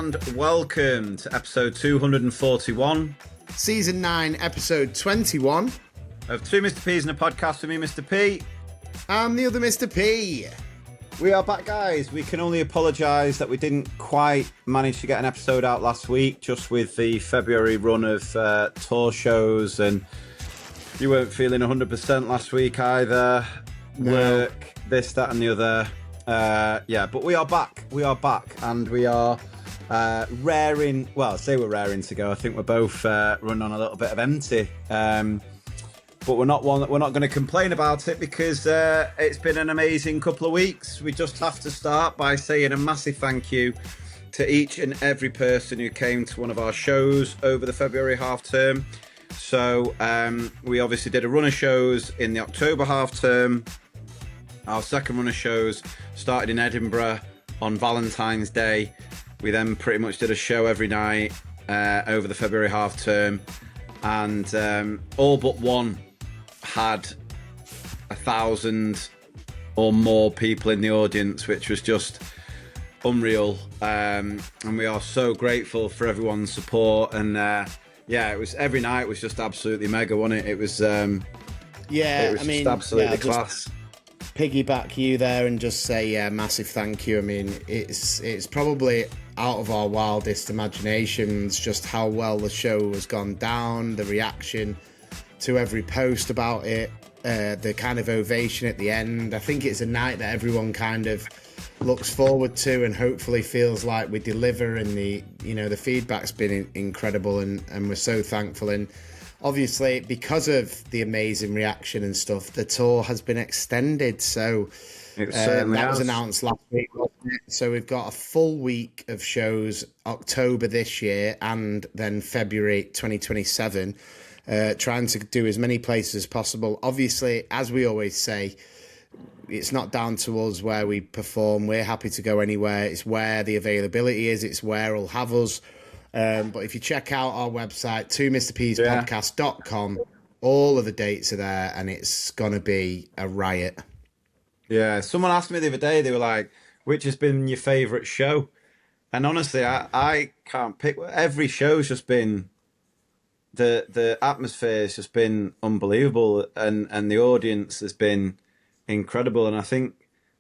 and welcome to episode 241. Season 9, episode 21. Of Two Mr. P's and a podcast with me, Mr. P. I'm the other Mr. P. We are back, guys. We can only apologise that we didn't quite manage to get an episode out last week, just with the February run of tour shows, and you weren't feeling 100% last week either. No. Work, this, that and the other. But we are back. We are back, and we are raring. Well, I say we're raring to go. I think we're both running on a little bit of empty. But we're not going to complain about it because it's been an amazing couple of weeks. We just have to start by saying a massive thank you to each and every person who came to one of our shows over the February half term. So we obviously did a run of shows in the October half term. Our second run of shows started in Edinburgh on Valentine's Day. We then pretty much did a show every night over the February half term, and all but one had 1,000 or more people in the audience, which was just unreal. And we are so grateful for everyone's support. And it was every night was just absolutely mega, wasn't it? It was just absolutely class. Piggyback you there and just say massive thank you. I mean, it's probably out of our wildest imaginations just how well the show has gone down, the reaction to every post about it, the kind of ovation at the end. I think it's a night that everyone kind of looks forward to and hopefully feels like we deliver, and the feedback's been incredible, and we're so thankful. And obviously, because of the amazing reaction and stuff, the tour has been extended. So that was announced last week, wasn't it? So we've got a full week of shows, October this year and then February 2027, trying to do as many places as possible. Obviously, as we always say, it's not down to us where we perform. We're happy to go anywhere. It's where the availability is. It's where it'll have us. But if you check out our website, 2mrpspodcast.com, all of the dates are there, and it's going to be a riot. Yeah, someone asked me the other day, they were like, which has been your favourite show? And honestly, I can't pick. Every show's just been, the atmosphere has just been unbelievable, and the audience has been incredible. And I think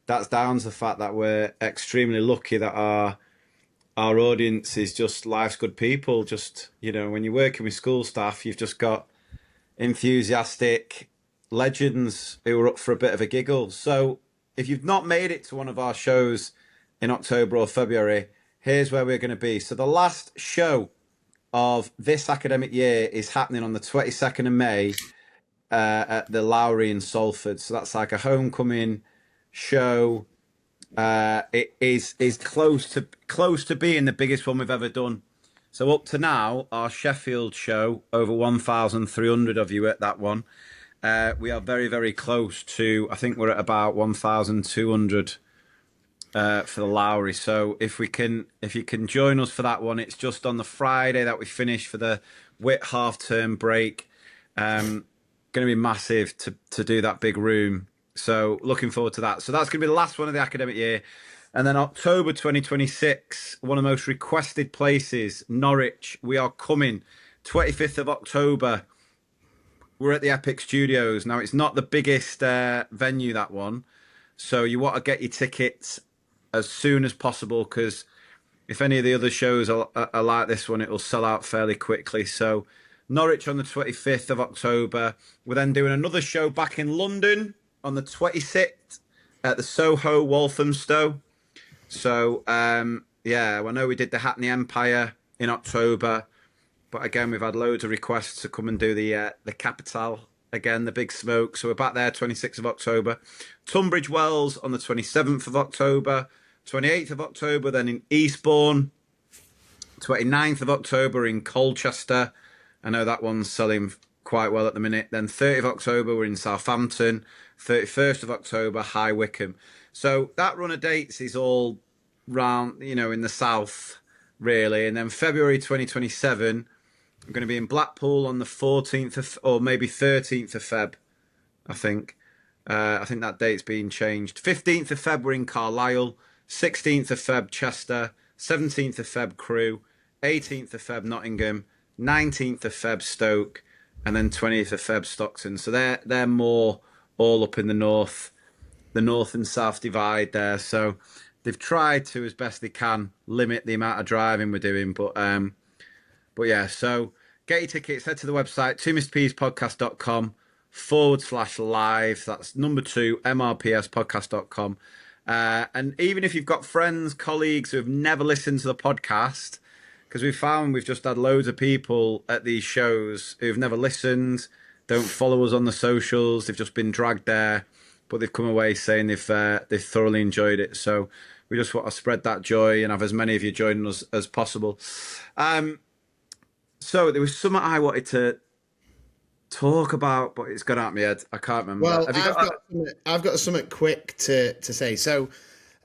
that's down to the fact that we're extremely lucky that our audience is just life's good people. Just, when you're working with school staff, you've just got enthusiastic legends who are up for a bit of a giggle. So if you've not made it to one of our shows in October or February, here's where we're going to be. So the last show of this academic year is happening on the 22nd of May at the Lowry in Salford. So that's like a homecoming show. It is close to being the biggest one we've ever done. So up to now, our Sheffield show, over 1,300 of you at that one. We are very, very close to, I think we're at about 1,200 for the Lowry. So if you can join us for that one, it's just on the Friday that we finish for the WIT half-term break. Going to be massive to do that big room. So looking forward to that. So that's going to be the last one of the academic year. And then October 2026, one of the most requested places, Norwich. We are coming 25th of October. We're at the Epic Studios. Now, it's not the biggest venue, that one. So you want to get your tickets as soon as possible, because if any of the other shows are like this one, it will sell out fairly quickly. So Norwich on the 25th of October. We're then doing another show back in London on the 26th at the Soho Walthamstow. So, I know we did the Hackney Empire in October, but again, we've had loads of requests to come and do the Capital again, the Big Smoke. So we're back there 26th of October. Tunbridge Wells on the 27th of October, 28th of October, then in Eastbourne, 29th of October in Colchester. I know that one's selling quite well at the minute. Then 30th of October, we're in Southampton. 31st of October, High Wycombe. So that run of dates is all round, in the south, really. And then February 2027, I'm going to be in Blackpool on the 14th or maybe 13th of Feb, I think. I think that date's been changed. 15th of Feb, we're in Carlisle. 16th of Feb, Chester. 17th of Feb Crew, 18th of Feb Nottingham, 19th of Feb Stoke, and then 20th of Feb Stockton. So they're more all up in the north and south divide there. So they've tried to, as best they can, limit the amount of driving we're doing. But yeah, so get your tickets, head to the website, 2mrpspodcast.com/live. That's number 2, mrpspodcast.com. And even if you've got friends, colleagues who have never listened to the podcast, because we've just had loads of people at these shows who've never listened, don't follow us on the socials, they've just been dragged there, but they've come away saying they've thoroughly enjoyed it. So we just want to spread that joy and have as many of you joining us as possible. So there was something I wanted to talk about, but it's gone out of my head. I can't remember. Well, I've got something quick to say. So,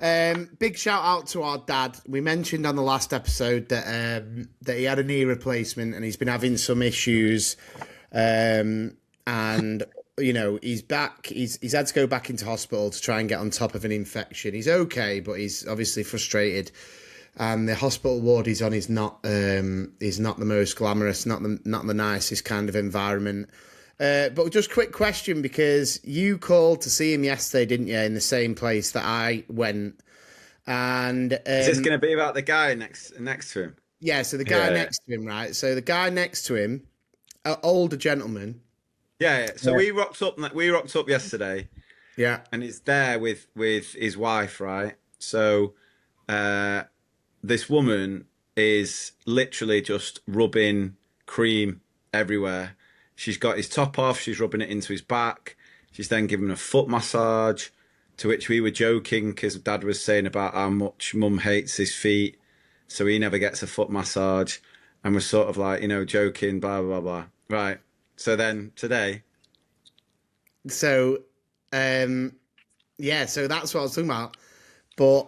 big shout out to our dad. We mentioned on the last episode that he had a knee replacement and he's been having some issues, and you know he's back. He's had to go back into hospital to try and get on top of an infection. He's okay, but he's obviously frustrated. And the hospital ward he's on is not the most glamorous, not the nicest kind of environment. But just quick question, because you called to see him yesterday, didn't you, in the same place that I went? And is this going to be about the guy next to him? Yeah, so the guy next to him, right? So the guy next to him, an older gentleman. Yeah. So we rocked up yesterday. Yeah, and he's there with his wife, right? So. This woman is literally just rubbing cream everywhere. She's got his top off. She's rubbing it into his back. She's then giving him a foot massage, to which we were joking because Dad was saying about how much Mum hates his feet, so he never gets a foot massage. And we're sort of like, joking, blah, blah, blah. Right. So then today. So, yeah, so that's what I was talking about. But,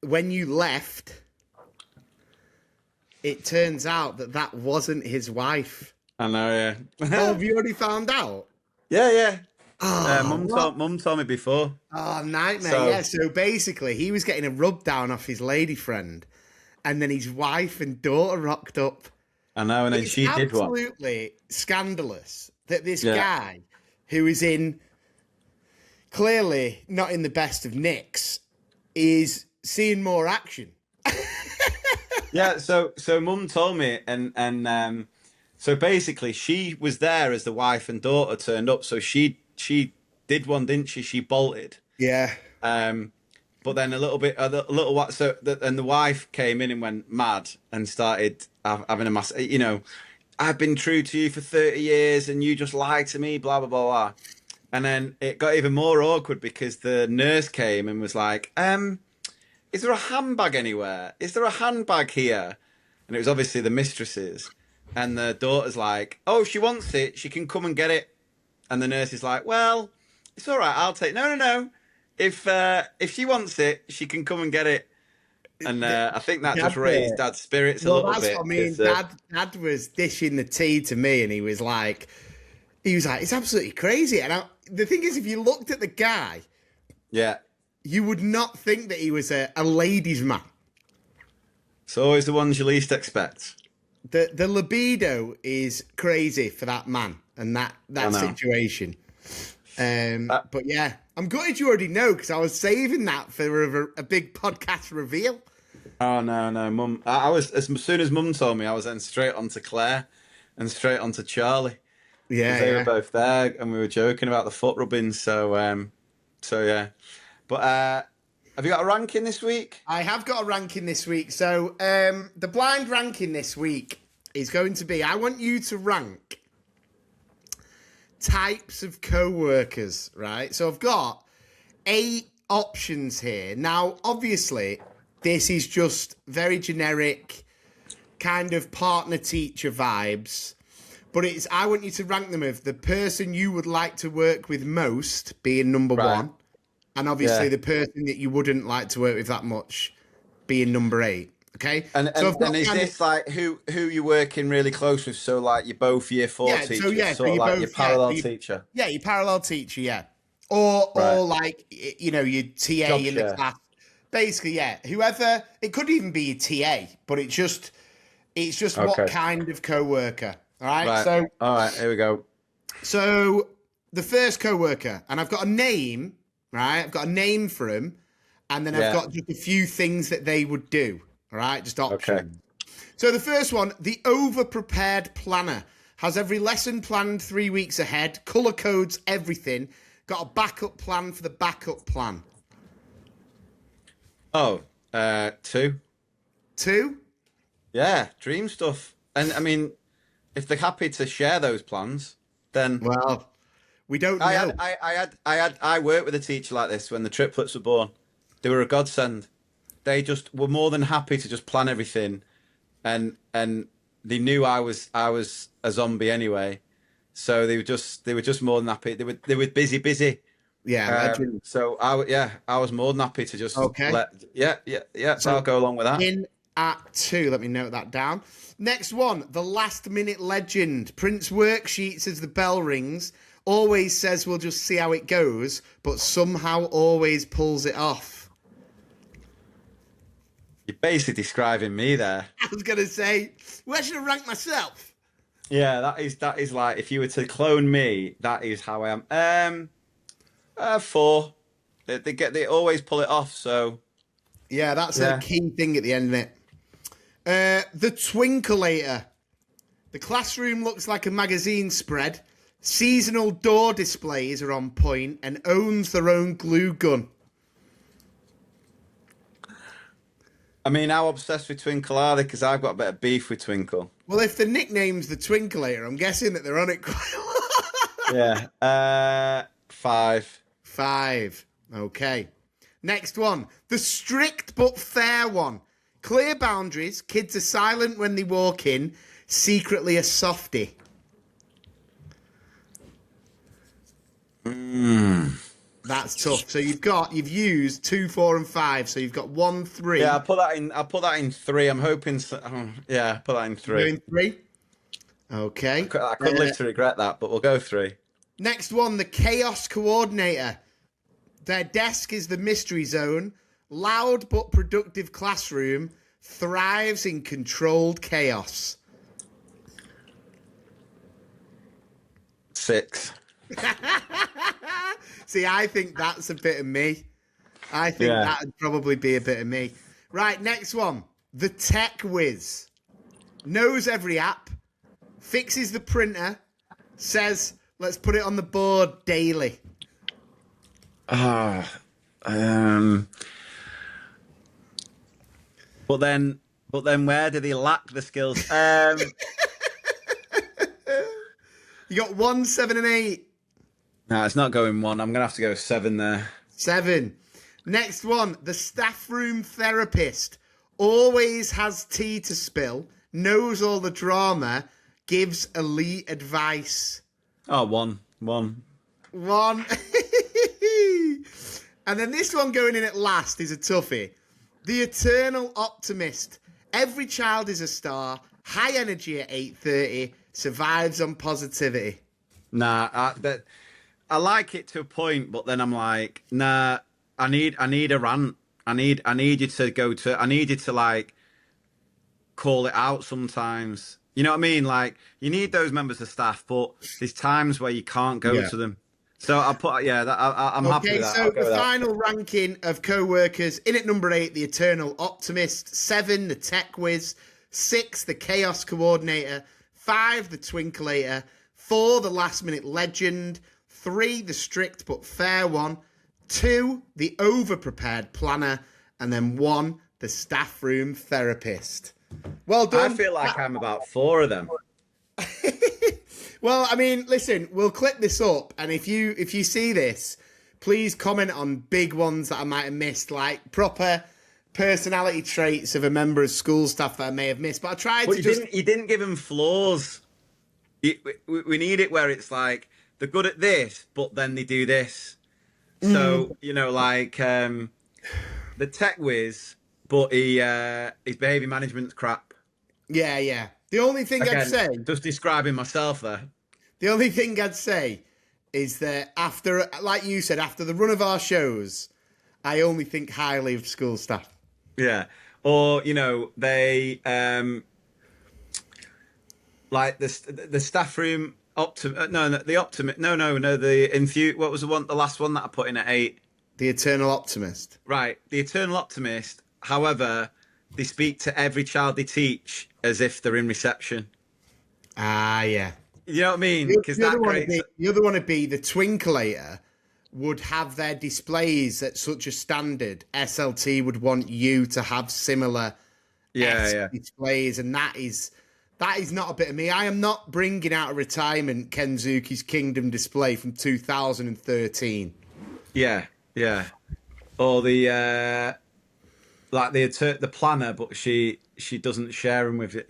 when you left, it turns out that wasn't his wife. I know, yeah. Oh, have you already found out? Yeah. Oh, Mum told me before. Oh, nightmare, yeah. So basically, he was getting a rub down off his lady friend, and then his wife and daughter rocked up. I know, and then she did what? Absolutely scandalous that this guy, who is clearly not in the best of nicks, is seeing more action. Yeah, so Mum told me, and so basically she was there as the wife and daughter turned up. So she did one, didn't she? She bolted. Yeah. But then a little while. So and the wife came in and went mad and started having a mass. I've been true to you for 30 years, and you just lied to me. Blah blah blah blah. And then it got even more awkward because the nurse came and was like, is there a handbag anywhere? Is there a handbag here? And it was obviously the mistress's. And the daughter's like, oh, if she wants it, she can come and get it. And the nurse is like, well, it's all right, I'll take it. No. If she wants it, she can come and get it. And I think that just raised Dad's spirits a little bit. That's what I mean. Dad was dishing the tea to me, and he was like, it's absolutely crazy. And the thing is, if you looked at the guy, yeah, you would not think that he was a ladies' man. It's always the ones you least expect. The libido is crazy for that man and that situation. But yeah, I'm gutted you already know, because I was saving that for a big podcast reveal. Oh no, Mum! I was, as soon as Mum told me, I was then straight on to Claire and straight on to Charlie. Yeah, they were both there, and we were joking about the foot rubbing. So yeah. But have you got a ranking this week? I have got a ranking this week. So the blind ranking this week is going to be, I want you to rank types of co-workers, right? So I've got 8 options here. Now, obviously, this is just very generic kind of partner-teacher vibes. But I want you to rank them of the person you would like to work with most being number 1. And obviously the person that you wouldn't like to work with that much being number 8. Okay. And is this like who you're working really close with? So like you're both year 4 teachers, sort of like your parallel teacher. Yeah, your parallel teacher, yeah. Or like, your TA in the class Basically, yeah. Whoever, it could even be a TA, but it's just what Okay. kind of co-worker. All right. Right. All right. Here we go. So the first co-worker, and I've got a name, right? I've got a name for him, and then I've Yeah. got just a few things that they would do. All right, just options. Okay. So the first one, the over-prepared planner, has every lesson planned 3 weeks ahead, color codes everything, got a backup plan for the backup plan. Oh, 2. 2, Yeah, dream stuff. And I mean, if they're happy to share those plans, then well, we don't know. I worked with a teacher like this when the triplets were born. They were a godsend. They just were more than happy to just plan everything, and they knew I was a zombie anyway, so they were just more than happy. They were busy. Yeah, So I was more than happy to just Okay. So I'll go along with that. in at 2. Let me note that down. Next one, the last minute legend. Prince worksheets as the bell rings. Always says we'll just see how it goes, but somehow always pulls it off. You're basically describing me there. I was going to say, where should I rank myself? Yeah, that is like if you were to clone me, that is how I am. 4. They always pull it off. So Yeah, that's Yeah. a key thing at the end of it. The Twinkleator. The classroom looks like a magazine spread. Seasonal door displays are on point and owns their own glue gun. I mean, how obsessed with Twinkle are they? Because I've got a bit of beef with Twinkle. Well, if the nickname's the Twinkleator, I'm guessing that they're on it quite a lot. Yeah. 5. 5. Okay. Next one. The strict but fair one. Clear boundaries. Kids are silent when they walk in. Secretly a softie. That's tough. So you've used 2, 4, and 5. So you've got 1, 3. Yeah, I'll put that in 3. I'm hoping. Yeah, put that in 3. Doing 3. Okay. I could live to regret that, but we'll go 3. Next one, the chaos coordinator. Their desk is the mystery zone. Loud but productive classroom. Thrives in controlled chaos. 6. See, I think that's a bit of me. I think Yeah. that'd probably be a bit of me. Right, next one. The tech whiz. Knows every app. Fixes the printer. Says, let's put it on the board daily. Ah. But then where do they lack the skills? You got 1, 7, and 8. No, it's not going 1. I'm gonna have to go 7 there. 7. Next one, the staff room therapist. Always has tea to spill, knows all the drama, gives elite advice. Oh, 1. 1. 1. And then this one going in at last is a toughie. The eternal optimist. Every child is a star. High energy at 8:30. Survives on positivity. Nah, I like it to a point, but then I'm like, nah. I need a rant. I need you to go to. I need you to like call it out sometimes. You know what I mean? Like you need those members of staff, but there's times where you can't go Yeah. to them. So I'll put I'm happy Okay, with that. so I'll go the with that. final ranking of co-workers, in at number 8, the Eternal Optimist, 7, the Tech Whiz, 6, the Chaos Coordinator, 5, the Twinkleator, 4, the Last Minute Legend, 3, the Strict but Fair One, 2, the Over-Prepared Planner, and then 1, the Staff Room Therapist. Well I done. feel like I'm about 4 of them. Well, I mean, listen, we'll clip this up, and if you see this, please comment on big ones that I might have missed, like proper personality traits of a member of school staff that I may have missed. But I tried But to just you didn't give them flaws. We need it where it's like they're good at this, but then they do this. So you know, like the tech whiz, but his behaviour management's crap. yeah. The only thing I'd Again, say, just describing myself there. the only thing I'd say is that after, like you said, after the run of our shows, I only think highly of school staff. Yeah. Or, they like the staff room the optimist what was the last one that I put in at 8? The eternal optimist. Right, the eternal optimist. However, they speak to every child they teach as if they're in reception. Ah, yeah. You know what I mean? Because that creates... The other one would be the Twinklator would have their displays at such a standard. SLT would want you to have similar displays, and that is not a bit of me. I am not bringing out of retirement Kenzuki's Kingdom display from 2013. Yeah. Or the the planner, but she doesn't share them with it.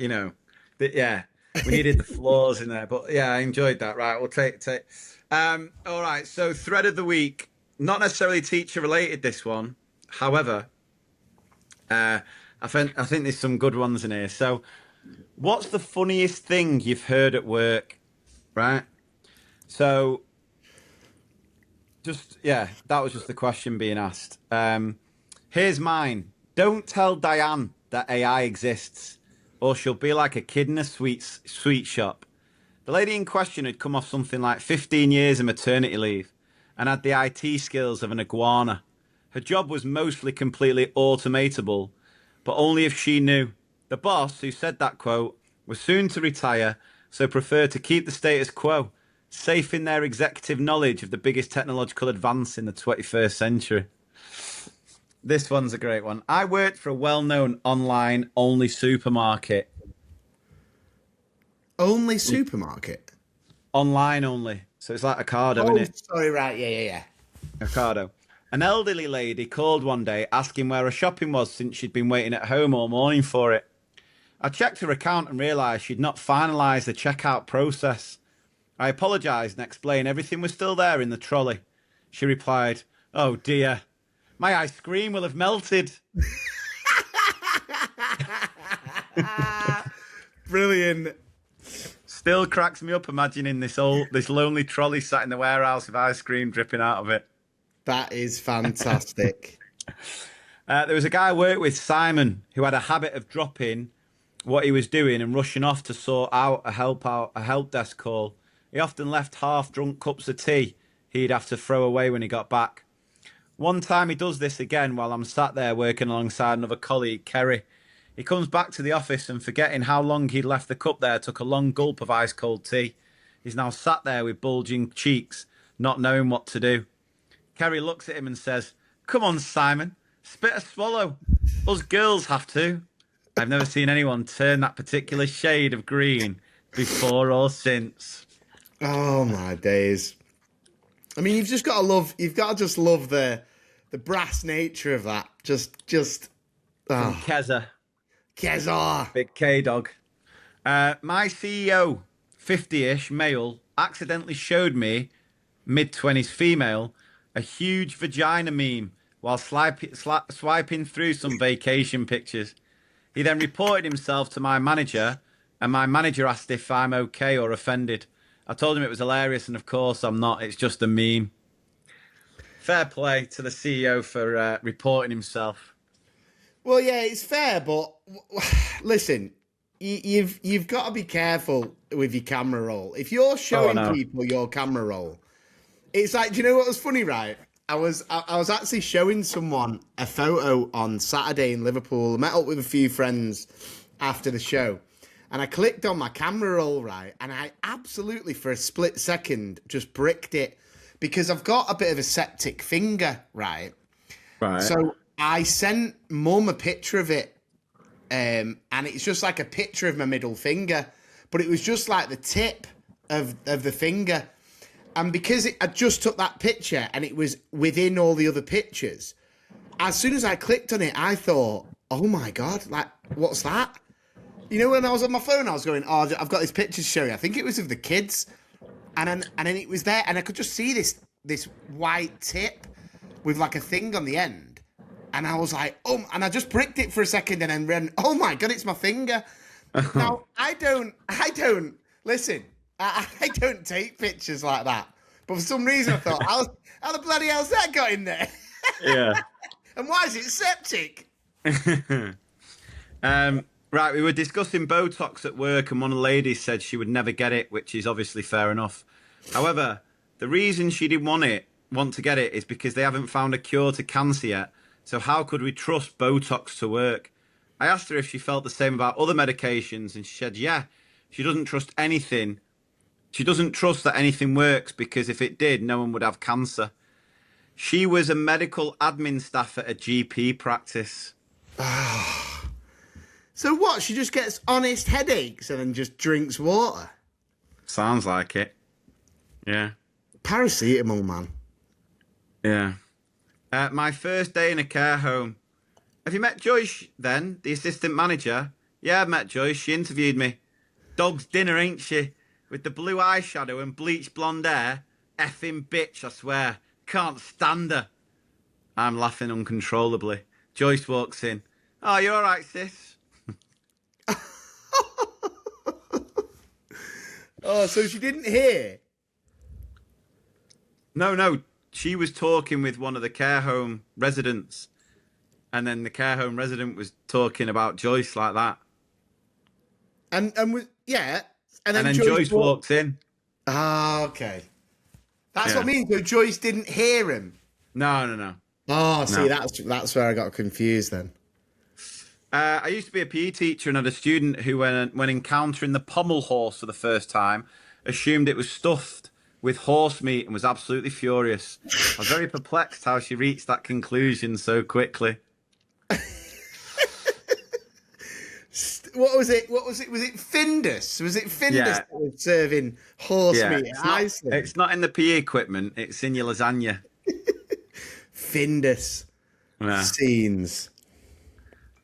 We needed the flaws in there, but yeah, I enjoyed that. Right, we'll take. All right, so thread of the week, not necessarily teacher related. This one, however, I think there's some good ones in here. So, what's the funniest thing you've heard at work? Right. So, that was just the question being asked. Here's mine. Don't tell Diane that AI exists, or she'll be like a kid in a sweet shop. The lady in question had come off something like 15 years of maternity leave and had the IT skills of an iguana. Her job was mostly completely automatable, but only if she knew. The boss, who said that quote, was soon to retire, so preferred to keep the status quo, safe in their executive knowledge of the biggest technological advance in the 21st century. This one's a great one. I worked for a well-known online-only supermarket. Only supermarket? Online only. So it's like Ocado, isn't it? Sorry, right. Yeah. Ocado. An elderly lady called one day asking where her shopping was since she'd been waiting at home all morning for it. I checked her account and realised she'd not finalised the checkout process. I apologised and explained everything was still there in the trolley. She replied, "Oh dear, my ice cream will have melted." Brilliant. Still cracks me up imagining this lonely trolley sat in the warehouse with ice cream dripping out of it. That is fantastic. There was a guy I worked with, Simon, who had a habit of dropping what he was doing and rushing off to sort out a help desk call. He often left half-drunk cups of tea he'd have to throw away when he got back. One time he does this again while I'm sat there working alongside another colleague, Kerry. He comes back to the office and, forgetting how long he'd left the cup there, took a long gulp of ice-cold tea. He's now sat there with bulging cheeks, not knowing what to do. Kerry looks at him and says, "Come on, Simon, spit a swallow. Us girls have to." I've never seen anyone turn that particular shade of green before or since. Oh, my days. I mean, you've got to just love the brass nature of that. Keza. Big K-Dog. My CEO, 50-ish, male, accidentally showed me, mid-20s female, a huge vagina meme while swiping through some vacation pictures. He then reported himself to my manager, and my manager asked if I'm okay or offended. I told him it was hilarious, and of course I'm not. It's just a meme. Fair play to the CEO for reporting himself. Well, yeah, it's fair, but listen, you've got to be careful with your camera roll. If you're showing people your camera roll, it's like, do you know what was funny, right? I was actually showing someone a photo on Saturday in Liverpool. I met up with a few friends after the show, and I clicked on my camera roll, right? And I absolutely, for a split second, just bricked it because I've got a bit of a septic finger, right? Right. So I sent Mum a picture of it, and it's just like a picture of my middle finger, but it was just like the tip of the finger. And because I just took that picture and it was within all the other pictures, as soon as I clicked on it, I thought, oh my God, like, what's that? You know, when I was on my phone, I was going, oh, I've got this picture to show you. I think it was of the kids. And then it was there, and I could just see this white tip with like a thing on the end. And I was like, oh, and I just pricked it for a second and then ran, oh my God, it's my finger. Now, I don't, listen, I don't take pictures like that. But for some reason I thought, how the bloody hell's that got in there? Yeah. And why is it septic? Right, we were discussing Botox at work, and one of the ladies said she would never get it, which is obviously fair enough. However, the reason she didn't want to get it, is because they haven't found a cure to cancer yet. So how could we trust Botox to work? I asked her if she felt the same about other medications, and she said, yeah, she doesn't trust anything. She doesn't trust that anything works, because if it did, no one would have cancer. She was a medical admin staff at a GP practice. So what? She just gets honest headaches and then just drinks water? Sounds like it. Yeah. Paracetamol, man. Yeah. My first day in a care home. Have you met Joyce then, the assistant manager? Yeah, I've met Joyce. She interviewed me. Dog's dinner, ain't she? With the blue eyeshadow and bleached blonde hair. Effing bitch, I swear. Can't stand her. I'm laughing uncontrollably. Joyce walks in. Oh, you're all right, sis? Oh, so she didn't hear? No. She was talking with one of the care home residents. And then the care home resident was talking about Joyce like that. And yeah. And then Joyce walks in. Ah, okay. That's Yeah. what I mean. So Joyce didn't hear him. No. Oh, see, No. that's where I got confused then. I used to be a PE teacher and had a student who, when encountering the pommel horse for the first time, assumed it was stuffed with horse meat and was absolutely furious. I was very perplexed how she reached that conclusion so quickly. What was it? Was it Findus? Was it Findus Yeah. that was serving horse meat in Iceland? It's not in the PE equipment, it's in your lasagna. Findus. Yeah. Scenes.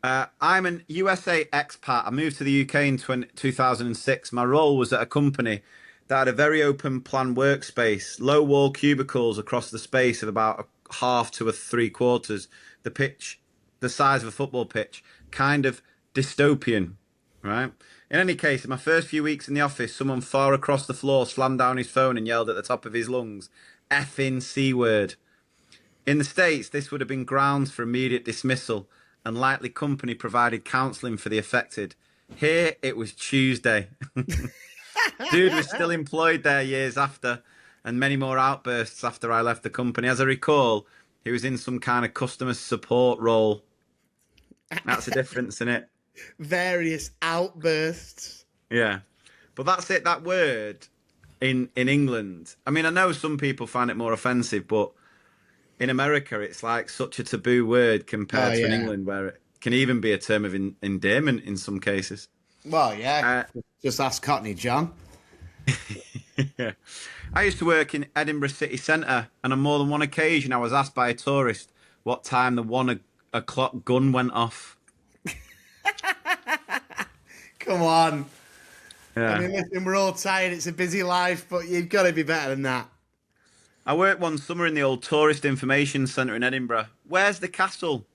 I'm an USA expat. I moved to the UK in 2006. My role was at a company that had a very open plan workspace, low wall cubicles across the space of about a half to a three quarters, the pitch, the size of a football pitch, kind of dystopian, right? In any case, in my first few weeks in the office, someone far across the floor slammed down his phone and yelled at the top of his lungs, effing C word. In the States, this would have been grounds for immediate dismissal, and likely company provided counselling for the affected. Here, it was Tuesday. Dude was still employed there years after, and many more outbursts after I left the company. As I recall, he was in some kind of customer support role. That's a difference, isn't it? Various outbursts. Yeah. But that's it, that word in England. I mean, I know some people find it more offensive, but in America, it's like such a taboo word compared to in England, where it can even be a term of endearment in some cases. Well, yeah. Just ask Cockney John. Yeah. I used to work in Edinburgh city centre, and on more than one occasion I was asked by a tourist what time the 1 o'clock gun went off. Come on. Yeah. I mean, listen, we're all tired. It's a busy life, but you've got to be better than that. I worked one summer in the old tourist information centre in Edinburgh. Where's the castle?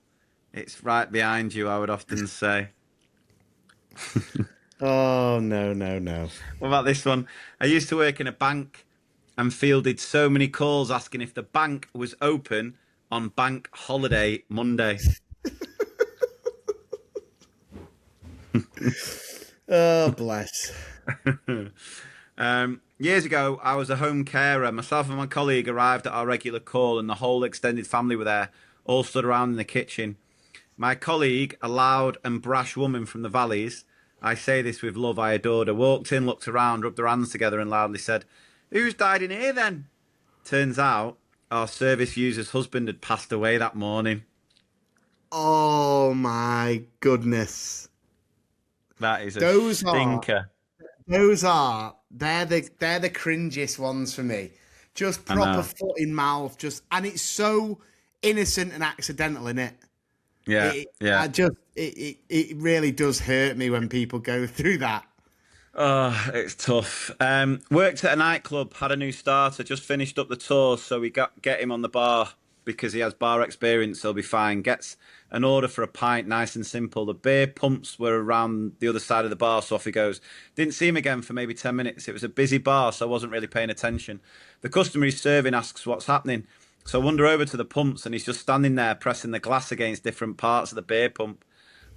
It's right behind you, I would often say. Oh, no. What about this one? I used to work in a bank and fielded so many calls asking if the bank was open on bank holiday Monday. Oh, bless. Years ago, I was a home carer. Myself and my colleague arrived at our regular call, and the whole extended family were there, all stood around in the kitchen. My colleague, a loud and brash woman from the valleys, I say this with love, I adored her, walked in, looked around, rubbed her hands together and loudly said, "Who's died in here then?" Turns out our service user's husband had passed away that morning. Oh, my goodness. That is a Those stinker. They're the cringiest ones for me. Just proper foot in mouth, and it's so innocent and accidental, innit? Yeah, It really does hurt me when people go through that. Oh, it's tough. Worked at a nightclub, had a new starter, just finished up the tour, so we get him on the bar because he has bar experience, he'll be fine. Gets an order for a pint, nice and simple. The beer pumps were around the other side of the bar, so off he goes. Didn't see him again for maybe 10 minutes. It was a busy bar, so I wasn't really paying attention. The customer he's serving asks what's happening. So I wander over to the pumps and he's just standing there pressing the glass against different parts of the beer pump.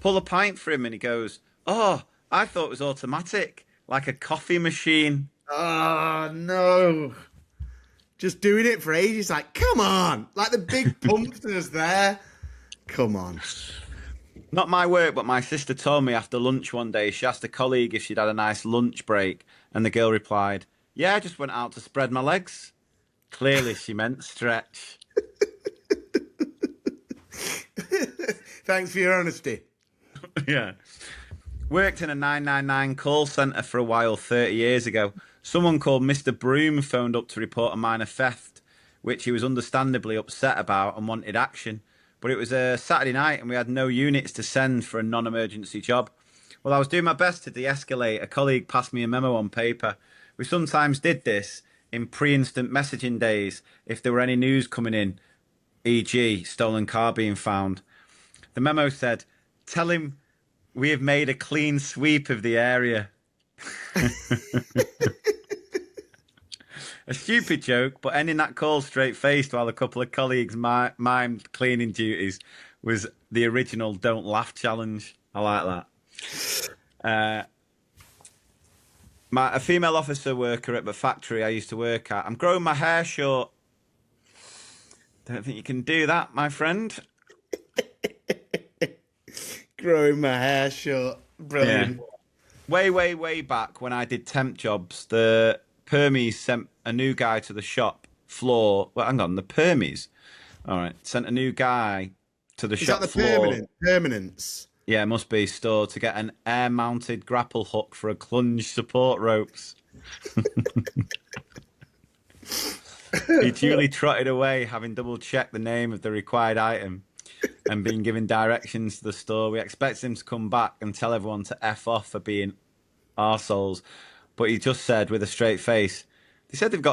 Pull a pint for him and he goes, "Oh, I thought it was automatic, like a coffee machine." Oh, no. Just doing it for ages. Like, come on. Like the big pumps are just there. Come on. Not my work, but my sister told me after lunch one day, she asked a colleague if she'd had a nice lunch break, and the girl replied, "Yeah, I just went out to spread my legs." Clearly, she meant stretch. Thanks for your honesty. Yeah. Worked in a 999 call centre for a while 30 years ago. Someone called Mr. Broom phoned up to report a minor theft, which he was understandably upset about and wanted action. But it was a Saturday night and we had no units to send for a non-emergency job. Well, I was doing my best to de-escalate. A colleague passed me a memo on paper. We sometimes did this in pre-instant messaging days if there were any news coming in, e.g. stolen car being found. The memo said, "Tell him we have made a clean sweep of the area." A stupid joke, but ending that call straight-faced while a couple of colleagues mimed cleaning duties was the original "don't laugh" challenge. I like that. A female officer worker at the factory I used to work at. "I'm growing my hair short." Don't think you can do that, my friend. Growing my hair short. Brilliant. Yeah. Way back when I did temp jobs, the Permies sent a new guy to the shop floor. Well, hang on, the Permies. All right, sent a new guy to the shop floor. Permanence? Yeah, it must be store to get an air-mounted grapple hook for a clunge support ropes. He duly trotted away, having double-checked the name of the required item and been given directions to the store. We expected him to come back and tell everyone to F off for being arseholes, but he just said with a straight face, "They said they've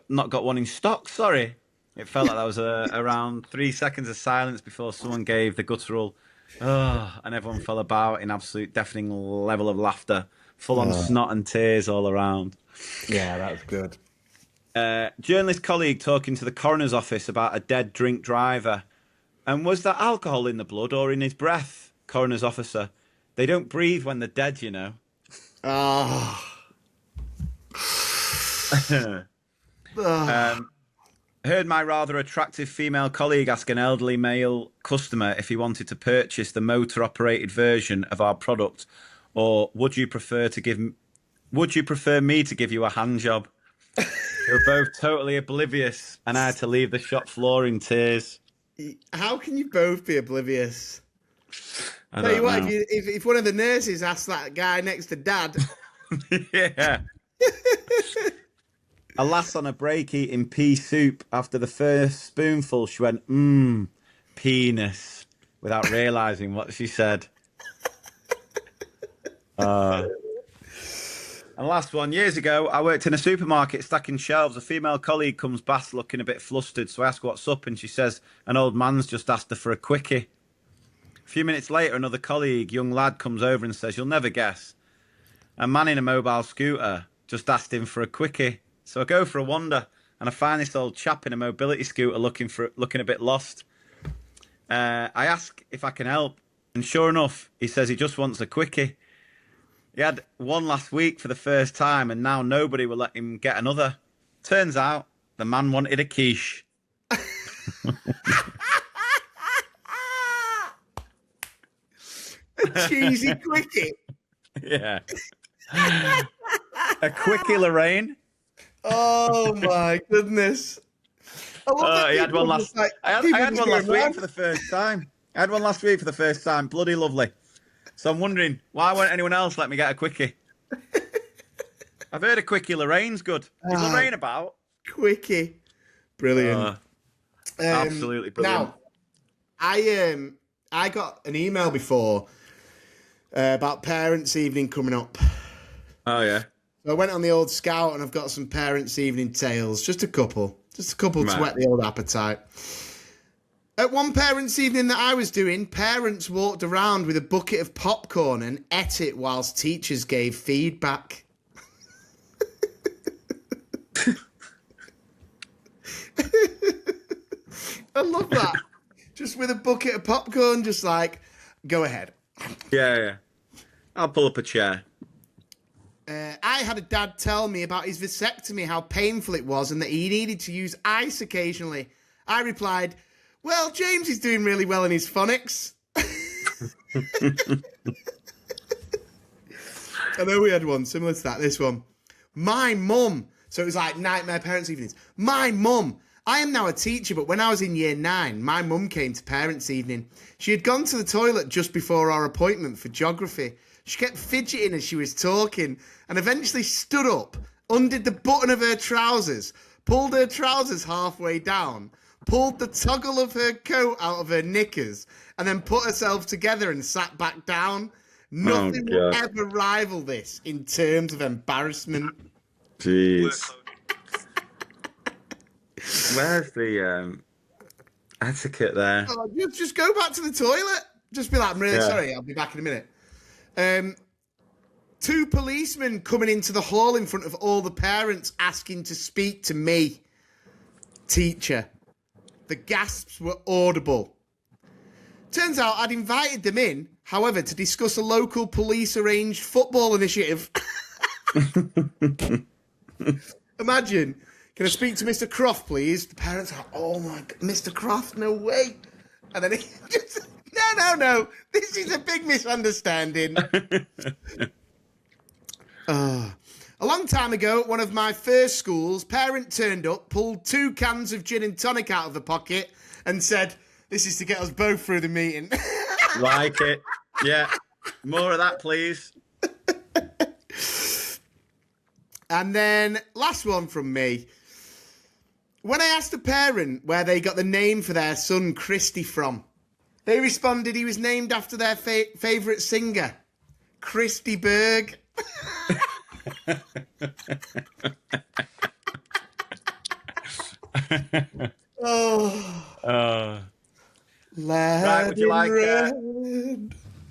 not got one in stock, sorry." It felt like that was around 3 seconds of silence before someone gave the guttural, "Oh," and everyone fell about in absolute deafening level of laughter, full on snot and tears all around. Yeah, that's good. Journalist colleague talking to the coroner's office about a dead drink driver. "And was there alcohol in the blood or in his breath?" Coroner's officer: "They don't breathe when they're dead, you know." Heard my rather attractive female colleague ask an elderly male customer if he wanted to purchase the motor-operated version of our product, or would you prefer me to give you a hand job? They were both totally oblivious, and I had to leave the shop floor in tears. How can you both be oblivious? I Tell you don't what, know. if one of the nurses asked that guy next to Dad, Yeah. A lass on a break eating pea soup. After the first spoonful, she went, penis, without realising what she said. And last one, years ago, I worked in a supermarket stacking shelves. A female colleague comes past looking a bit flustered, so I ask what's up, and she says an old man's just asked her for a quickie. A few minutes later, another colleague, young lad, comes over and says, "You'll never guess. A man in a mobile scooter just asked him for a quickie." So I go for a wander, and I find this old chap in a mobility scooter looking a bit lost. I ask if I can help, and sure enough, he says he just wants a quickie. He had one last week for the first time, and now nobody will let him get another. Turns out the man wanted a quiche. a cheesy quickie. Yeah. A quickie, Lorraine. Oh my goodness! He had one last. I had one last week for the first time. I had one last week for the first time. Bloody lovely. So I'm wondering, why won't anyone else let me get a quickie? I've heard a quickie Lorraine's good. Is Lorraine about? Quickie, brilliant. Absolutely brilliant. Now, I got an email before about parents' evening coming up. Oh yeah. So I went on the old Scout and I've got some parents' evening tales, just a couple to whet the old appetite. At one parents' evening that I was doing, parents walked around with a bucket of popcorn and ate it whilst teachers gave feedback. I love that. Just with a bucket of popcorn, just like, go ahead. Yeah. I'll pull up a chair. I had a dad tell me about his vasectomy, how painful it was, and that he needed to use ice occasionally. I replied, well, James is doing really well in his phonics. I know we had one similar to that, this one. My mum. So it was like nightmare parents' evenings. My mum. I am now a teacher, but when I was in year 9, my mum came to parents' evening. She had gone to the toilet just before our appointment for geography. She kept fidgeting as she was talking and eventually stood up, undid the button of her trousers, pulled her trousers halfway down, pulled the toggle of her coat out of her knickers, and then put herself together and sat back down. Nothing will ever rival this in terms of embarrassment. Jeez. Where's the etiquette there? Oh, just go back to the toilet. Just be like, I'm really sorry, I'll be back in a minute. 2 policemen coming into the hall in front of all the parents asking to speak to me. Teacher. The gasps were audible. Turns out I'd invited them in, however, to discuss a local police-arranged football initiative. Imagine, can I speak to Mr. Croft, please? The parents are, oh my God, Mr. Croft, no way. And then he just, no, this is a big misunderstanding. A long time ago, at one of my first schools, parent turned up, pulled 2 cans of gin and tonic out of the pocket and said, this is to get us both through the meeting. Like it. Yeah. More of that, please. And then, last one from me. When I asked a parent where they got the name for their son, Christy, from, they responded he was named after their favourite singer, Christy Berg. Right,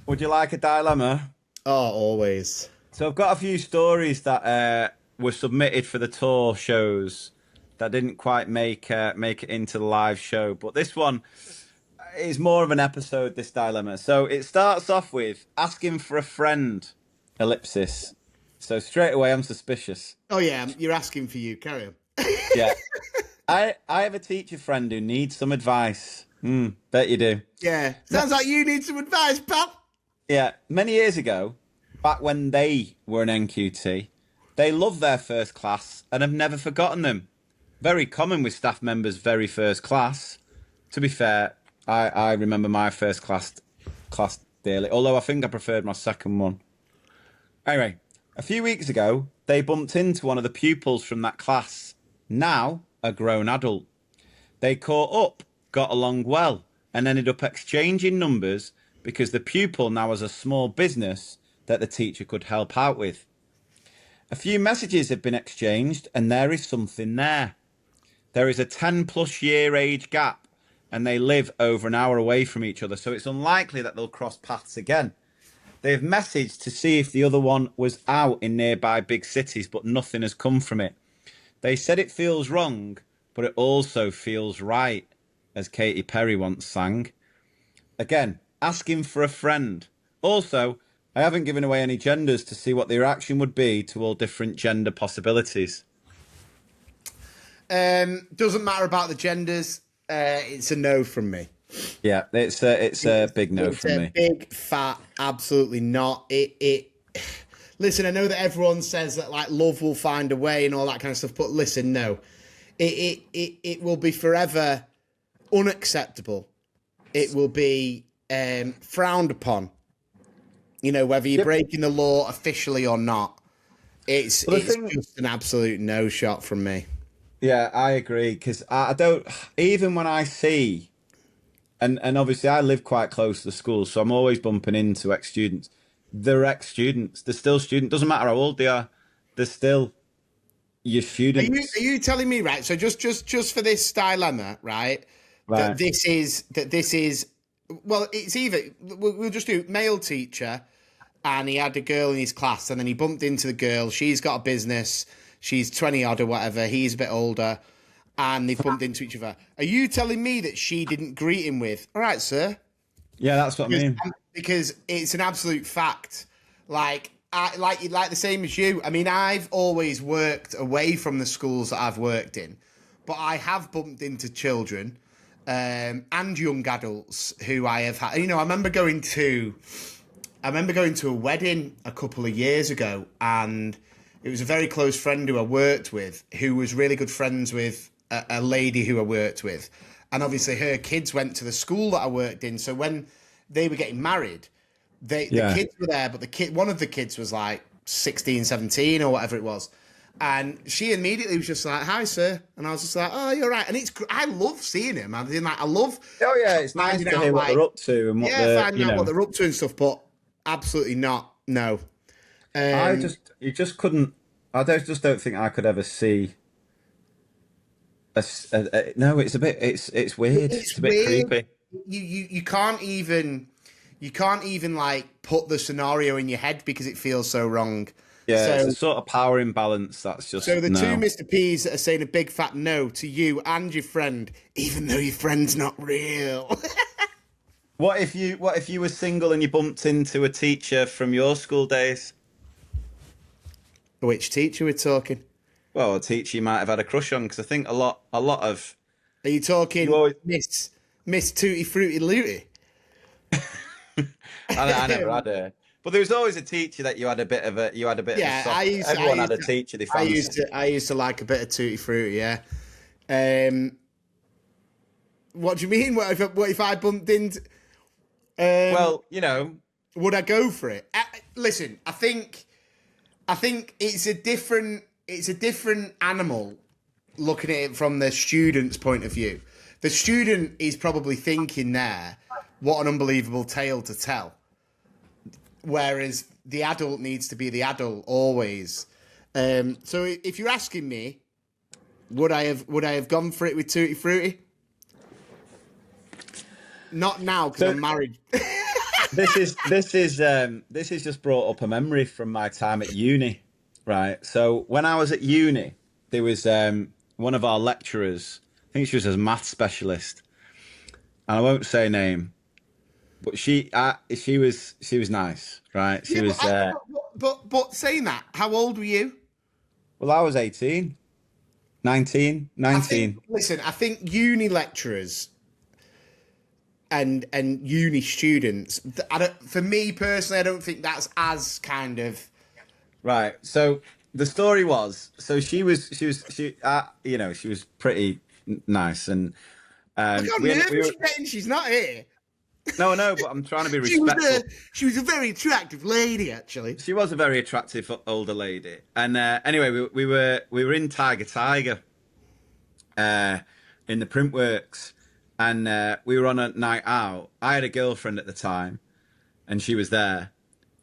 would you like a dilemma? Oh, always. So I've got a few stories that were submitted for the tour shows that didn't quite make it into the live show, but this one is more of an episode, this dilemma. So it starts off with asking for a friend, ellipsis. So straight away I'm suspicious. Oh yeah, you're asking for you. Carry on. Yeah. I have a teacher friend who needs some advice. Bet you do. Yeah. Sounds like you need some advice, pal. Yeah. Many years ago, back when they were an NQT, they loved their first class and have never forgotten them. Very common with staff members' very first class. To be fair, I remember my first class dearly, although I think I preferred my second one. Anyway, a few weeks ago, they bumped into one of the pupils from that class, now a grown adult. They caught up, got along well, and ended up exchanging numbers because the pupil now has a small business that the teacher could help out with. A few messages have been exchanged, and there is something there. There is a 10+ year age gap, and they live over an hour away from each other, so it's unlikely that they'll cross paths again. They've messaged to see if the other one was out in nearby big cities, but nothing has come from it. They said it feels wrong, but it also feels right, as Katy Perry once sang. Again, asking for a friend. Also, I haven't given away any genders to see what the reaction would be to all different gender possibilities. Doesn't matter about the genders. It's a no from me. Yeah, it's a big no from me. Big fat, absolutely not. Listen, I know that everyone says that like love will find a way and all that kind of stuff, but listen, no, it will be forever unacceptable. It will be frowned upon. You know, whether you're breaking the law officially or not, it's just an absolute no shot from me. Yeah, I agree, because I don't, even when I see, and obviously I live quite close to the school, so I'm always bumping into ex-students. They're ex-students. They're still students. Doesn't matter how old they are. They're still your students. Are you telling me, right? So just for this dilemma, right? That this is well, it's either we'll just do male teacher, and he had a girl in his class, and then he bumped into the girl. She's got a business. She's 20 odd or whatever. He's a bit older, and they've bumped into each other. Are you telling me that she didn't greet him with, "All right, sir"? Yeah, that's what I mean. Because it's an absolute fact. Like the same as you. I mean, I've always worked away from the schools that I've worked in, but I have bumped into children and young adults who I have had. You know, I remember going to a wedding a couple of years ago, and it was a very close friend who I worked with, who was really good friends with a lady who I worked with. And obviously her kids went to the school that I worked in. So when they were getting married, the kids were there, but one of the kids was like 16, 17 or whatever it was. And she immediately was just like, "Hi, sir." And I was just like, "Oh, you're right." And I love seeing him. I mean, like, I love. Oh yeah, it's nice to hear what they're up to and what finding out what they're up to and stuff. But absolutely not. No. You just couldn't. Just don't think I could ever see. No, it's a bit. It's weird. It's a bit weird. creepy. You can't even like put the scenario in your head because it feels so wrong. Yeah, so, it's a sort of power imbalance. That's just so the two Mr. P's that are saying a big fat no to you and your friend, even though your friend's not real. What if you were single and you bumped into a teacher from your school days? Which teacher we're talking? Well, a teacher you might have had a crush on, because I think a lot of. Are you talking Miss Tutti Frutti Looty? I never had her. But there was always a teacher that you had a bit of a everyone had a teacher they fancied. I used to like a bit of Tutti Frutti, yeah. What do you mean? What if I bumped into? Well, you know, would I go for it? Listen, I think it's a different animal looking at it from the student's point of view. The student is probably thinking there, what an unbelievable tale to tell. Whereas the adult needs to be the adult always. So if you're asking me, would I have gone for it with Tutti Frutti? Not now because I'm married. This is just brought up a memory from my time at uni, right? So when I was at uni, there was one of our lecturers. I think she was a maths specialist, and I won't say name. But she was nice, right? She was. But saying that, how old were you? Well, I was 18, 19. Listen, I think uni lecturers and uni students. For me personally, I don't think that's as kind of. Right. So the story was, she was pretty nice, and she's not here. No, but I'm trying to be respectful. She was a very attractive lady, actually. She was a very attractive older lady, and anyway, we were in Tiger, in the Printworks, and we were on a night out. I had a girlfriend at the time, and she was there,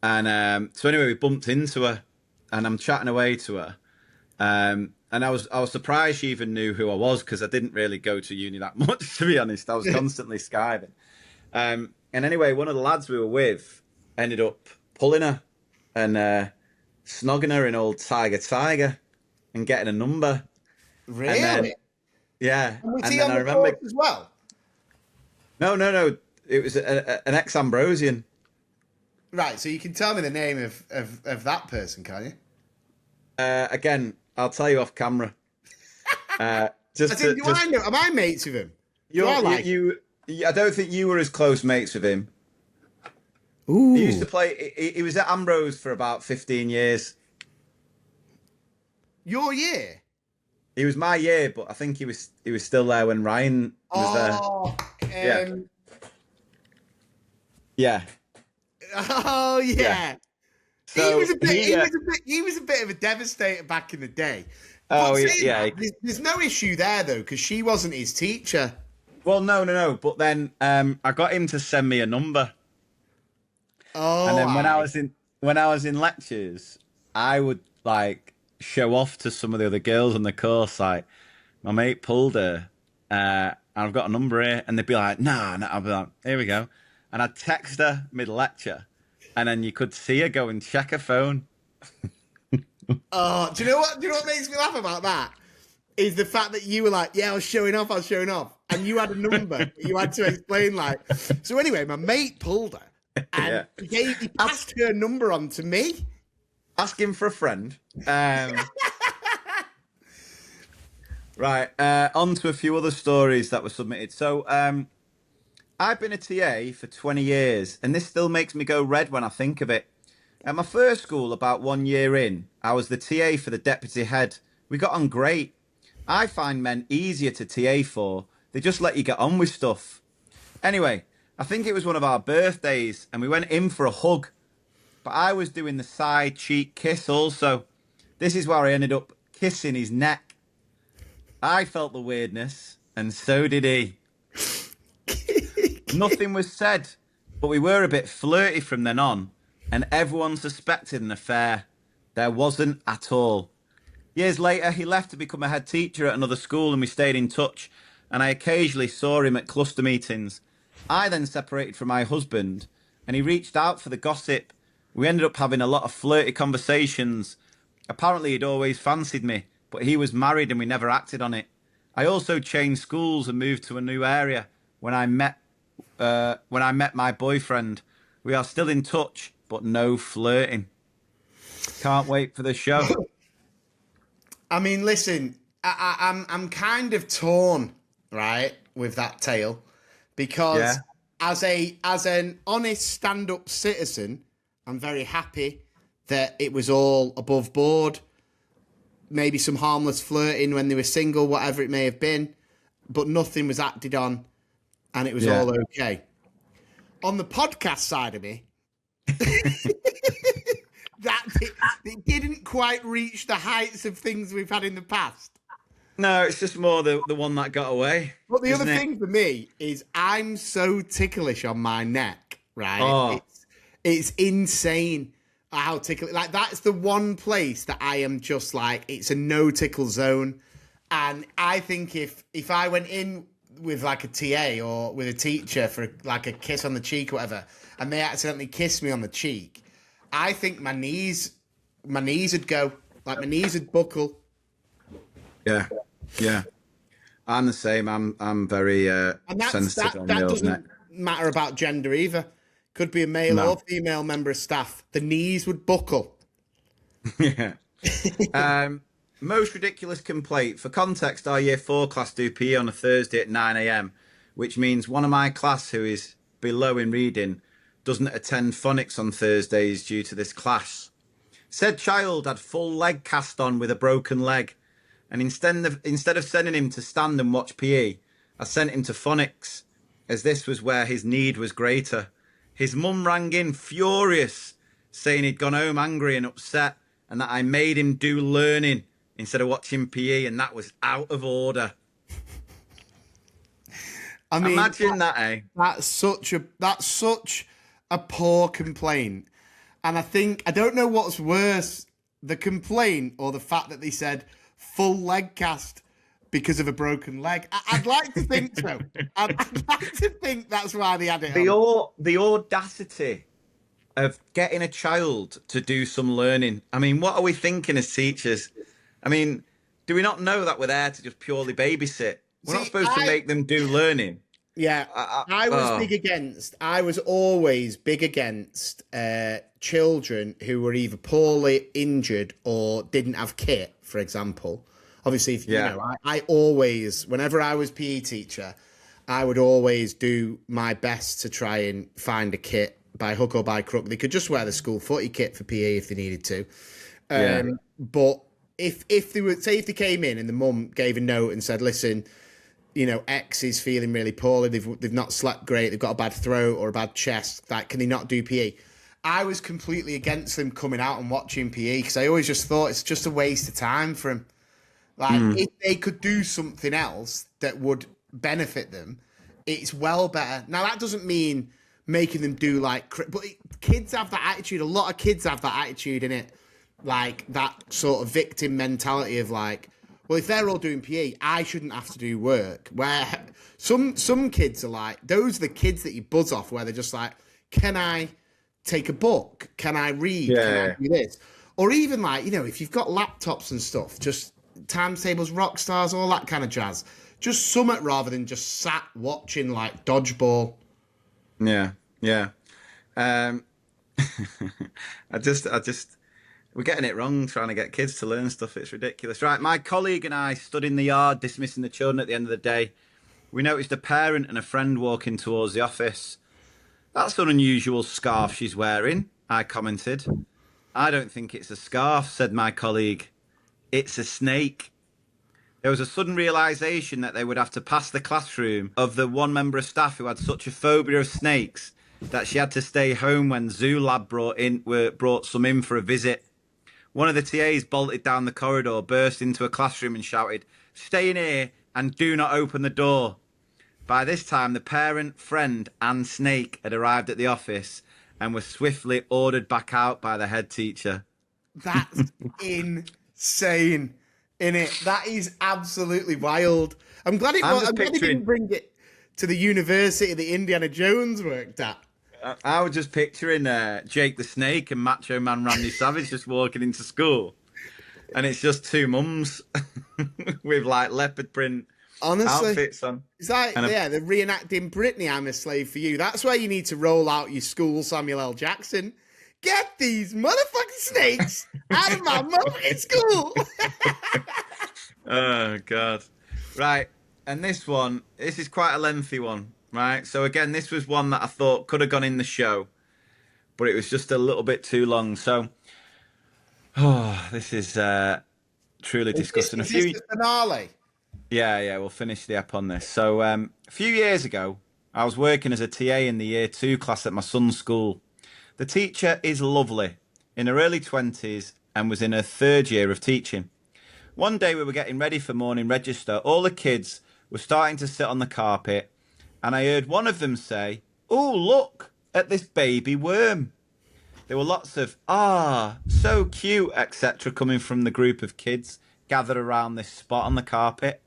and so anyway, we bumped into her, and I'm chatting away to her, and I was surprised she even knew who I was, because I didn't really go to uni that much, to be honest. I was constantly skiving. And anyway, one of the lads we were with ended up pulling her and snogging her in old Tiger and getting a number. Really? Then, yeah. And was he on the course as well? No. It was an ex-Ambrosian. Right, so you can tell me the name of that person, can you? Again, I'll tell you off camera. I know? Am I mates with him? I don't think you were as close mates with him. Ooh. He used to play. He was at Ambrose for about 15 years. Your year? He was my year, but I think he was still there when Ryan was there. Yeah. Oh yeah. Yeah. So he was a bit of a devastator back in the day. Oh yeah. There's no issue there though, because she wasn't his teacher. Well, no. But then I got him to send me a number. Oh. And then when I was in lectures, I would like show off to some of the other girls on the course, like, my mate pulled her, and I've got a number here, and they'd be like, nah. I'd be like, here we go, and I'd text her mid lecture, and then you could see her go and check her phone. Oh, do you know what makes me laugh about that? is the fact that you were like, yeah, I was showing off. And you had a number. You had to explain, like. So anyway, my mate pulled her. And he passed her number on to me. Asking for a friend. Right, on to a few other stories that were submitted. So, I've been a TA for 20 years, and this still makes me go red when I think of it. At my first school, about 1 year in, I was the TA for the deputy head. We got on great. I find men easier to TA for. They just let you get on with stuff. Anyway, I think it was one of our birthdays, and we went in for a hug. But I was doing the side cheek kiss also. This is where I ended up kissing his neck. I felt the weirdness, and so did he. Nothing was said, but we were a bit flirty from then on, and everyone suspected an affair. There wasn't at all. Years later, he left to become a head teacher at another school, and we stayed in touch, and I occasionally saw him at cluster meetings. I then separated from my husband, and he reached out for the gossip. We ended up having a lot of flirty conversations. Apparently, he'd always fancied me, but he was married and we never acted on it. I also changed schools and moved to a new area when I met my boyfriend. We are still in touch, but no flirting. Can't wait for the show. I mean, listen, I'm kind of torn, right, with that tale, because as an honest stand-up citizen, I'm very happy that it was all above board. Maybe some harmless flirting when they were single, whatever it may have been, but nothing was acted on, and it was all okay. On the podcast side of me, that it didn't quite reach the heights of things we've had in the past. No, it's just more the one that got away. But the other thing for me is I'm so ticklish on my neck, right? Oh. It's insane how ticklish. Like, that's the one place that I am just like, it's a no tickle zone. And I think if I went in with like a TA or with a teacher for like a kiss on the cheek or whatever, and they accidentally kissed me on the cheek, I think my knees would go. Like, my knees would buckle. Yeah. I'm the same. I'm very sensitive on the old neck. Matter about gender either. Could be a male or female member of staff. The knees would buckle. Yeah. Most ridiculous complaint. For context, our year 4 class do PE on a Thursday at 9 a.m, which means one of my class who is below in reading doesn't attend phonics on Thursdays due to this class. Said child had full leg cast on with a broken leg, and instead of sending him to stand and watch PE, I sent him to phonics, as this was where his need was greater. His mum rang in furious, saying he'd gone home angry and upset, and that I made him do learning instead of watching PE, and that was out of order. I mean, imagine that, eh? That's such a poor complaint. And I don't know what's worse, the complaint or the fact that they said full leg cast because of a broken leg. I'd like to think so. I'd like to think that's why they had it on. The audacity of getting a child to do some learning. I mean, what are we thinking as teachers? I mean, do we not know that we're there to just purely babysit? We're not supposed to make them do learning. Yeah, I was always big against children who were either poorly injured or didn't have kit, for example. Obviously, I always, whenever I was PE teacher, I would always do my best to try and find a kit by hook or by crook. They could just wear the school footy kit for PE if they needed to. But if they were, say, if they came in and the mum gave a note and said, listen, X is feeling really poorly, they've not slept great, they've got a bad throat or a bad chest, like, can they not do PE? I was completely against them coming out and watching PE because I always just thought it's just a waste of time for them. Like, if they could do something else that would benefit them, it's well better. Now, that doesn't mean making them do but kids have that attitude. A lot of kids have that attitude in it, like that sort of victim mentality of like, well, if they're all doing PE, I shouldn't have to do work. Where some kids are like, those are the kids that you buzz off, where they're just like, can I take a book? Can I read? Can I do this? Or even like, if you've got laptops and stuff, just timetables, rock stars, all that kind of jazz. Just summit rather than just sat watching like dodgeball. Yeah, yeah. Um, I just, we're getting it wrong trying to get kids to learn stuff. It's ridiculous. Right, my colleague and I stood in the yard dismissing the children at the end of the day. We noticed a parent and a friend walking towards the office. That's an unusual scarf she's wearing, I commented. I don't think it's a scarf, said my colleague. It's a snake. There was a sudden realisation that they would have to pass the classroom of the one member of staff who had such a phobia of snakes that she had to stay home when Zoo Lab brought some in for a visit. One of the TAs bolted down the corridor, burst into a classroom and shouted, "Stay in here and do not open the door." By this time, the parent, friend and snake had arrived at the office and were swiftly ordered back out by the head teacher. That's insane, innit? That is absolutely wild. I'm glad it didn't bring it to the university that Indiana Jones worked at. I was just picturing Jake the Snake and Macho Man Randy Savage just walking into school. And it's just two mums with like leopard print outfits on. It's like, they're reenacting Britney, I'm a Slave for You. That's where you need to roll out your school Samuel L. Jackson. Get these motherfucking snakes out of my motherfucking school. Oh, God. Right. And this is quite a lengthy one, right? So, again, this was one that I thought could have gone in the show, but it was just a little bit too long. So, this is truly disgusting. Is this the finale? Yeah, we'll finish the app on this. So, a few years ago, I was working as a TA in the Year 2 class at my son's school. The teacher is lovely, in her early 20s, and was in her third year of teaching. One day we were getting ready for morning register. All the kids were starting to sit on the carpet, and I heard one of them say, "Oh, look at this baby worm." There were lots of, so cute, etc. coming from the group of kids gathered around this spot on the carpet.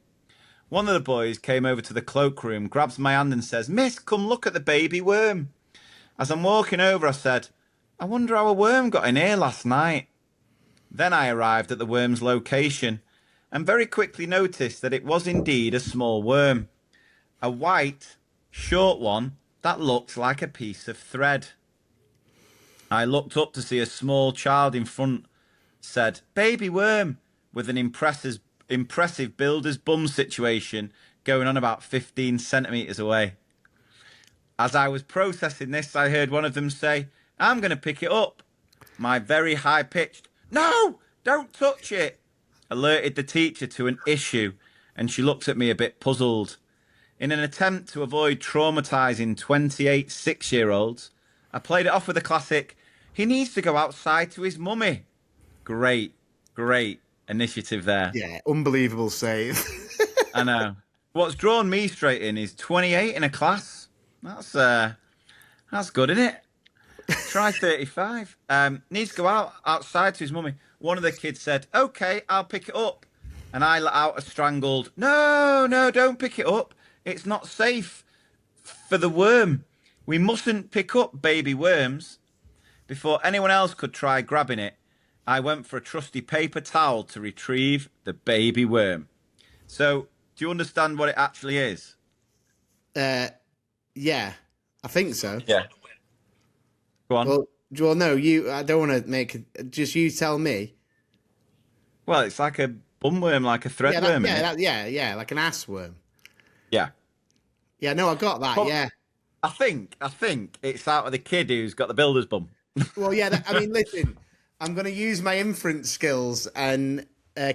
One of the boys came over to the cloakroom, grabs my hand and says, "Miss, come look at the baby worm." As I'm walking over, I said, "I wonder how a worm got in here last night." Then I arrived at the worm's location and very quickly noticed that it was indeed a small worm. A white, short one that looked like a piece of thread. I looked up to see a small child in front, said, "Baby worm," with an impressive builder's bum situation going on about 15 centimetres away. As I was processing this, I heard one of them say, "I'm going to pick it up." My very high-pitched, "No, don't touch it," alerted the teacher to an issue, and she looked at me a bit puzzled. In an attempt to avoid traumatising 28 6-year-olds, I played it off with a classic, "He needs to go outside to his mummy." Great initiative there. Yeah, unbelievable save. I know. What's drawn me straight in is 28 in a class. That's good, isn't it? Try 35. Needs to go outside to his mummy. One of the kids said, "Okay, I'll pick it up." And I let out a strangled, No, don't pick it up. It's not safe for the worm. We mustn't pick up baby worms. Before anyone else could try grabbing it, I went for a trusty paper towel to retrieve the baby worm. So, do you understand what it actually is? Yeah, I think so. Yeah. Go on. Well, no, I don't want to make it. Just you tell me. Well, it's like a bumworm, like a threadworm. Yeah, like an ass worm. Yeah. Yeah, no, I got that. But yeah. I think it's out of the kid who's got the builder's bum. Well, yeah. I mean, listen, I'm going to use my inference skills and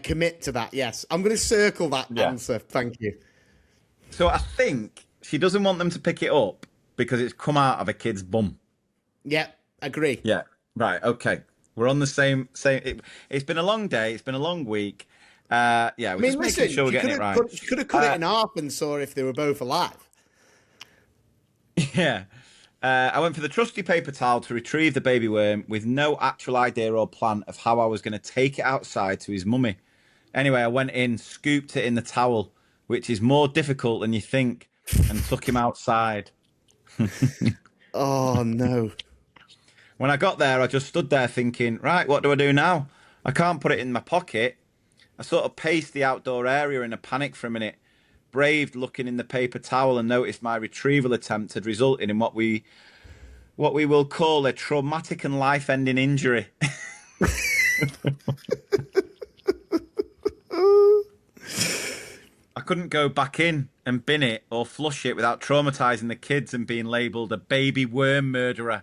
commit to that. Yes, I'm going to circle that answer. Thank you. So I think she doesn't want them to pick it up because it's come out of a kid's bum. Yeah, agree. Yeah, right. Okay, we're on the same. It's been a long day. It's been a long week. We're just making sure we're getting it right. She could have cut it in half and saw if they were both alive. Yeah. I went for the trusty paper towel to retrieve the baby worm with no actual idea or plan of how I was going to take it outside to his mummy. Anyway, I went in, scooped it in the towel, which is more difficult than you think, and took him outside. Oh, no. When I got there, I just stood there thinking, right, what do I do now? I can't put it in my pocket. I sort of paced the outdoor area in a panic for a minute, braved looking in the paper towel, and noticed my retrieval attempt had resulted in what we will call a traumatic and life-ending injury. I couldn't go back in and bin it or flush it without traumatizing the kids and being labelled a baby worm murderer.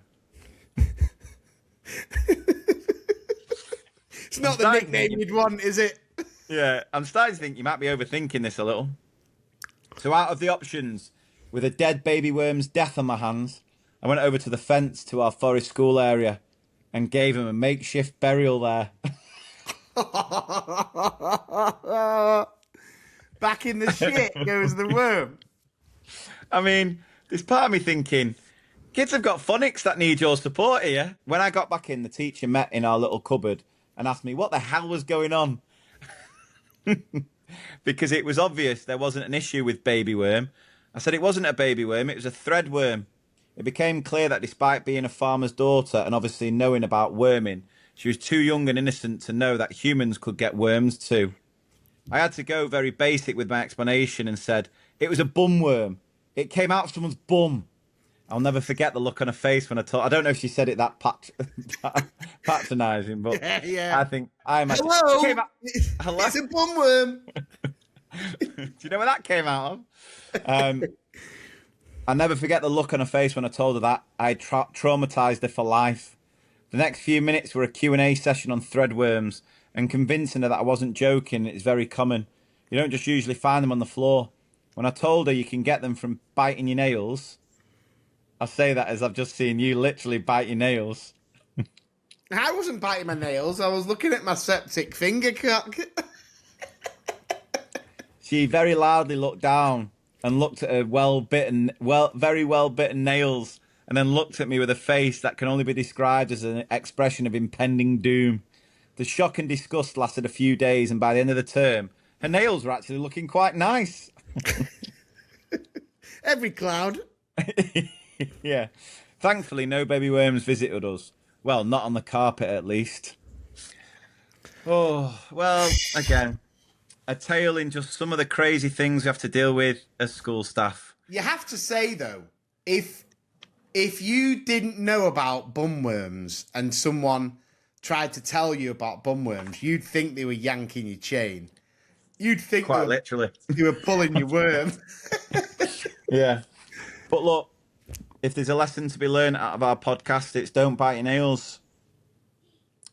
It's not the nickname you'd want, is it? Yeah, I'm starting to think you might be overthinking this a little. So out of the options, with a dead baby worm's death on my hands, I went over to the fence to our forest school area and gave him a makeshift burial there. Back in the shit goes the worm. I mean, there's part of me thinking, kids have got phonics that need your support here. When I got back in, the teacher met in our little cupboard and asked me what the hell was going on. Because it was obvious there wasn't an issue with baby worm. I said it wasn't a baby worm, it was a thread worm. It became clear that despite being a farmer's daughter and obviously knowing about worming, she was too young and innocent to know that humans could get worms too. I had to go very basic with my explanation and said, it was a bum worm. It came out of someone's bum. I'll never forget the look on her face when I told. I don't know if she said it that patronising, but yeah. I think I imagine. Hello, hello. It's a bum worm. Do you know where that came out of? I'll never forget the look on her face when I told her that. I traumatised her for life. The next few minutes were a Q&A session on threadworms and convincing her that I wasn't joking. It's very common. You don't just usually find them on the floor. When I told her you can get them from biting your nails, I say that as I've just seen you literally bite your nails. I wasn't biting my nails. I was looking at my septic finger cock. She very loudly looked down and looked at her very well bitten nails, and then looked at me with a face that can only be described as an expression of impending doom. The shock and disgust lasted a few days, and by the end of the term, her nails were actually looking quite nice. Every cloud. Yeah. Thankfully, no baby worms visited us. Well, not on the carpet, at least. Oh, well, again, a tale in just some of the crazy things we have to deal with as school staff. You have to say, though, if you didn't know about bumworms and someone tried to tell you about bumworms, you'd think they were yanking your chain. You'd think quite literally you were pulling your worm. Yeah. But look, if there's a lesson to be learned out of our podcast, it's don't bite your nails.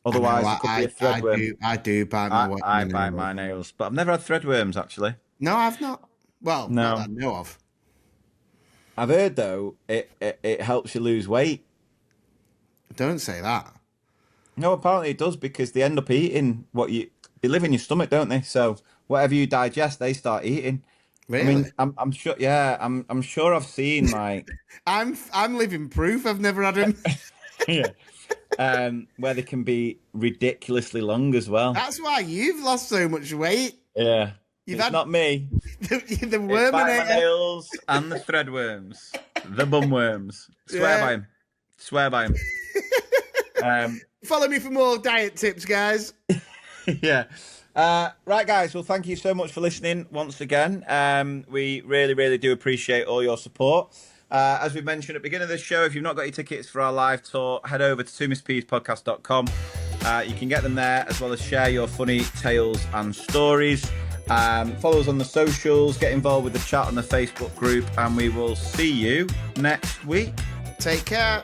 Otherwise, it could be a threadworm. I do bite my nails. I bite my nails, but I've never had threadworms, actually. No, I've not. Well, no. Not that I know of. I've heard, though, it helps you lose weight. Don't say that. No, apparently it does, because they end up eating they live in your stomach, don't they? So whatever you digest, they start eating. Really? I mean, I'm sure. Yeah, I'm sure I've seen like. I'm living proof. I've never had them. Yeah. Where they can be ridiculously long as well. That's why you've lost so much weight. Yeah. It's not me. The worm my nails and the threadworms, the bumworms. Swear by him. Swear by him. Follow me for more diet tips, guys. Yeah. Right, guys. Well, thank you so much for listening once again. We really, really do appreciate all your support. As we mentioned at the beginning of the show, if you've not got your tickets for our live tour, head over to twomispeaspodcast.com. You can get them there, as well as share your funny tales and stories. Follow us on the socials, get involved with the chat on the Facebook group, and we will see you next week. Take care.